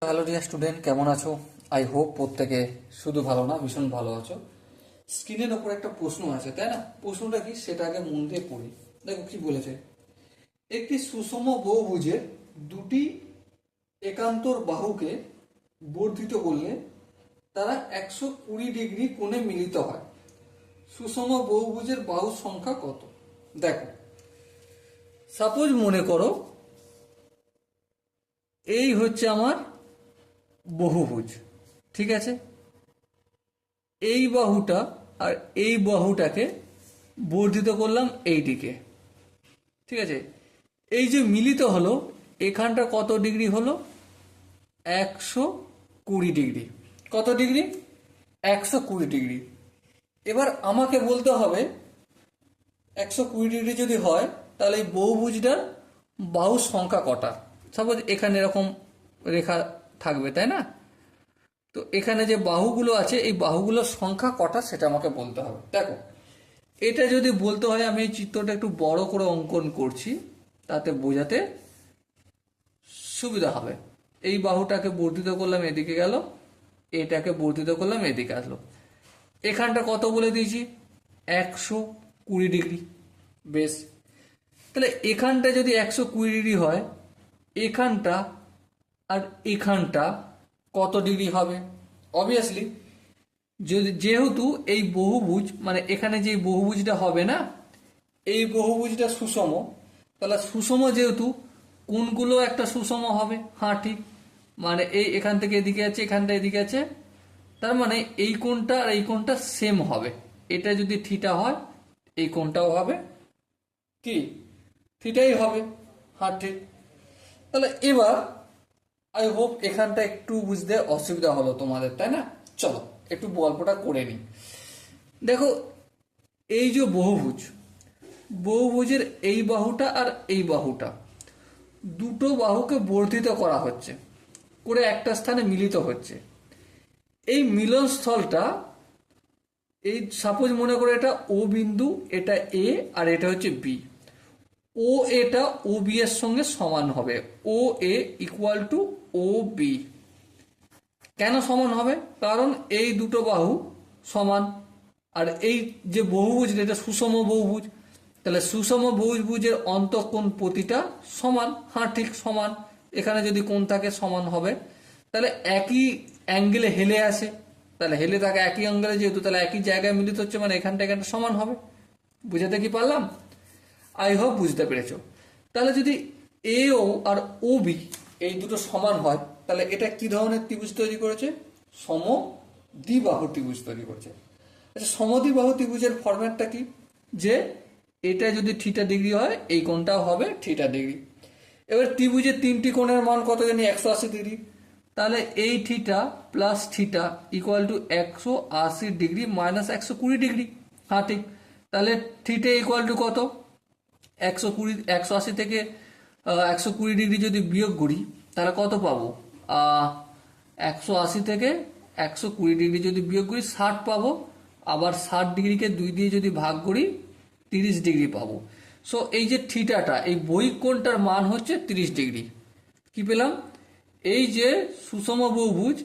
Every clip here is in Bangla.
হ্যালো ডিয়ার স্টুডেন্ট, কেমন আছো? আই হোপ প্রত্যেকে শুধু ভালো না, ভীষণ ভালো আছো। স্ক্রিনের ওপর একটা প্রশ্ন আছে, তাই না? প্রশ্নটা কি সেটা আগে মন দিয়ে পড়ি। দেখো কি বলেছে। একটি সুষম বহুভুজের দুটি একান্তর বাহুকে বর্ধিত করলে তারা 120 ডিগ্রি কোণে মিলিত হয়। সুষম বহুভুজের বাহুর সংখ্যা কত? দেখো, সাপোজ মনে করো এই হচ্ছে আমার বহুভুজ, ঠিক আছে? এই বাহুটা আর এই বাহুটাকে বর্ধিত করলাম এই দিকে, ঠিক আছে? এই যে মিলিত হলো, এখানটা কত ডিগ্রি হলো? 120 ডিগ্রি। কত ডিগ্রি? 120 ডিগ্রি। এবার আমাকে বলতে হবে 120 ডিগ্রি যদি হয় তাহলে এই বহুভুজটার বাহুর সংখ্যা কটা। সাপোজ এখানে এরকম রেখা থাকবে, তাই না? তো এখানে যে বাহুগুলো আছে এই বাহুগুলোর সংখ্যা কটা সেটা আমাকে বলতে হবে। দেখো, এটা যদি বলতে হয় আমি এই চিত্রটা একটু বড় করে অঙ্কন করছি, তাতে বোঝাতে সুবিধা হবে। এই বাহুটাকে বর্ধিত করলাম এদিকে গেল, এটাকে বর্ধিত করলাম এদিকে আসলো। এখানটা কত বলে দিয়েছি? 120 ডিগ্রি। বেশ, তাহলে এখানটা যদি 120 ডিগ্রি হয়, এখানটা আর এখানটা কত ডিগ্রি হবে? অবভিয়াসলি যেহেতু এই বহুভুজ, মানে এখানে যে বহুভুজটা হবে না, এই বহুভুজটা সুষম, তাহলে সুষম যেহেতু কোণগুলো একটা সুষম হবে। হ্যাঁ ঠিক, মানে এই এখান থেকে এদিকে আছে, এখানটা এদিকে আছে, তার মানে এই কোণটা আর এই কোণটা সেম হবে। এটা যদি থিটা হয় এই কোণটাও হবে কি থিটাই হবে। হ্যাঁ ঠিক। তাহলে এবার আই হোপ এখানটা একটু বুঝতে অসুবিধা হলো তোমাদের, তাই না? চলো একটু গল্পটা করে নিই। দেখো, এই যে বহুভুজ, বহুভুজের এই বাহুটা আর এই বাহুটা, দুটো বাহুকে বর্ধিত করা হচ্ছে, করে একটা স্থানে মিলিত হচ্ছে। এই মিলন স্থলটা, এই সাপোজ মনে করে এটা ও বিন্দু, এটা এ আর এটা হচ্ছে বি। ও এটা ও বি এর সঙ্গে সমান হবে। ও এ ইকুয়াল টু ও বি। কেন সমান হবে? কারণ এই দুটো বাহু সমান। আর এই যে বহুভুজ, এটা সুষম বহুভুজ, তাহলে সুষম বহুভুজের অন্তঃকোণ প্রতিটা সমান। হ্যাঁ ঠিক, সমান। এখানে যদি কোণ থাকে সমান হবে, তাহলে একই অ্যাঙ্গেলে হেলে আসে, তাহলে হেলে থাকে একই অ্যাঙ্গেলে যেহেতু, তাহলে একই জায়গায় মিলিত হচ্ছে, মানে এখানটা এখানটা সমান হবে। বুঝাতে কি পারলাম? আই হোপ বুঝতে পেরেছো। তাহলে যদি এ ও আর ও বি এই দুটো সমান হয়, তাহলে এটা কি ধরনের ত্রিভুজ তৈরি করেছে? সমদ্বিবাহু ত্রিভুজ তৈরি করেছে। আচ্ছা, সমদ্বিবাহু ত্রিভুজের ফরম্যাটটা কি? যে এটা যদি থিটা ডিগ্রি হয় এই কোণটাও হবে থিটা ডিগ্রি। এবার ত্রিভুজের তিনটি কোণের মান কত জানি? 180 ডিগ্রি। তাহলে এই theta plus theta equal to 180 degree minus 120 degree. হ্যাঁ ঠিক। তাহলে থিটা ইকুয়াল টু কত? 120, 180 থেকে 120 ডিগ্রি যদি বিয়োগ করি তাহলে কত পাবো? 180 থেকে 120 ডিগ্রি যদি বিয়োগ করি 60 পাবো। আবার 60 ডিগ্রিকে 2 দিয়ে যদি ভাগ করি 30 ডিগ্রি পাবো। সো এই যে থিটাটা, এই বহিক কোণটার মান হচ্ছে 30 ডিগ্রি। কি পেলাম? এই যে সুষম বহুভুজ,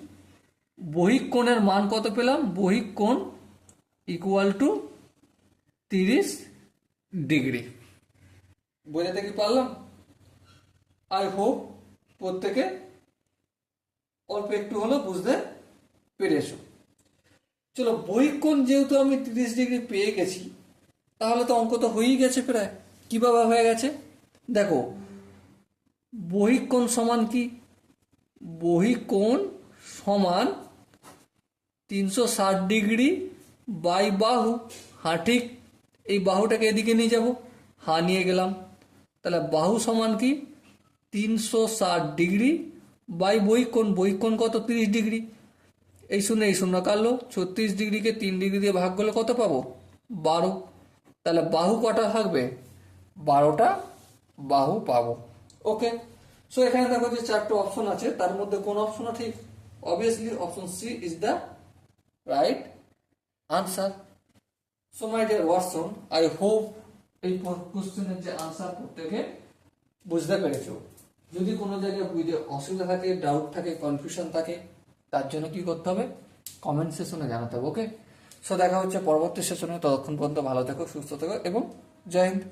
বহিক কোণের মান কত পেলাম? বহিক কোণ ইকুয়াল টু 30 ডিগ্রি। বোঝাতে কি পারলাম? আই হোপ প্রত্যেকে অল্প একটু হলেও বুঝতে পেরেছো। চলো, বহিক কোণ যেহেতু আমি 30 ডিগ্রি পেয়ে গেছি, তাহলে তো অঙ্ক তো হয়েই গেছে প্রায়। কিভাবে হয়ে গেছে দেখো, বহিক কোণ সমান কি? বহিক কোণ সমান 360 ডিগ্রি বাই বাহু। হ্যাঁ ঠিক, এই বাহুটাকে এদিকে নিয়ে যাব, হ্যাঁ নিয়ে গেলাম। তাহলে বাহু সমান কি? 360 ডিগ্রি বাই বহিক কোণ। বহিক কোণ কত? 30 ডিগ্রি। এই শূন্য কাটলো, 36 ডিগ্রিকে 3 ডিগ্রি দিয়ে ভাগ করলে কত পাবো? 12। তাহলে বাহু কটা থাকবে? 12টা বাহু পাবো। ওকে। সো এখানে দেখো যে 4টে অপশন আছে, তার মধ্যে কোন অপশনটা ঠিক? Obviously option C is the right answer. So my dear Watson, I hope এই কোশ্চেনের যে আনসার প্রত্যেকে বুঝতে পেরেছো। যদি কোনো জায়গায় বুঝতে অসুবিধা থাকে, ডাউট থাকে, কনফিউশন থাকে, তার জন্য কি করতে হবে, কমেন্ট সেশনে জানাতে হবে। ওকে, সো দেখা হচ্ছে পরবর্তী সেশনে। ততক্ষণ পর্যন্ত ভালো থেকো, সুস্থ থেকো এবং জয় হিন্দ।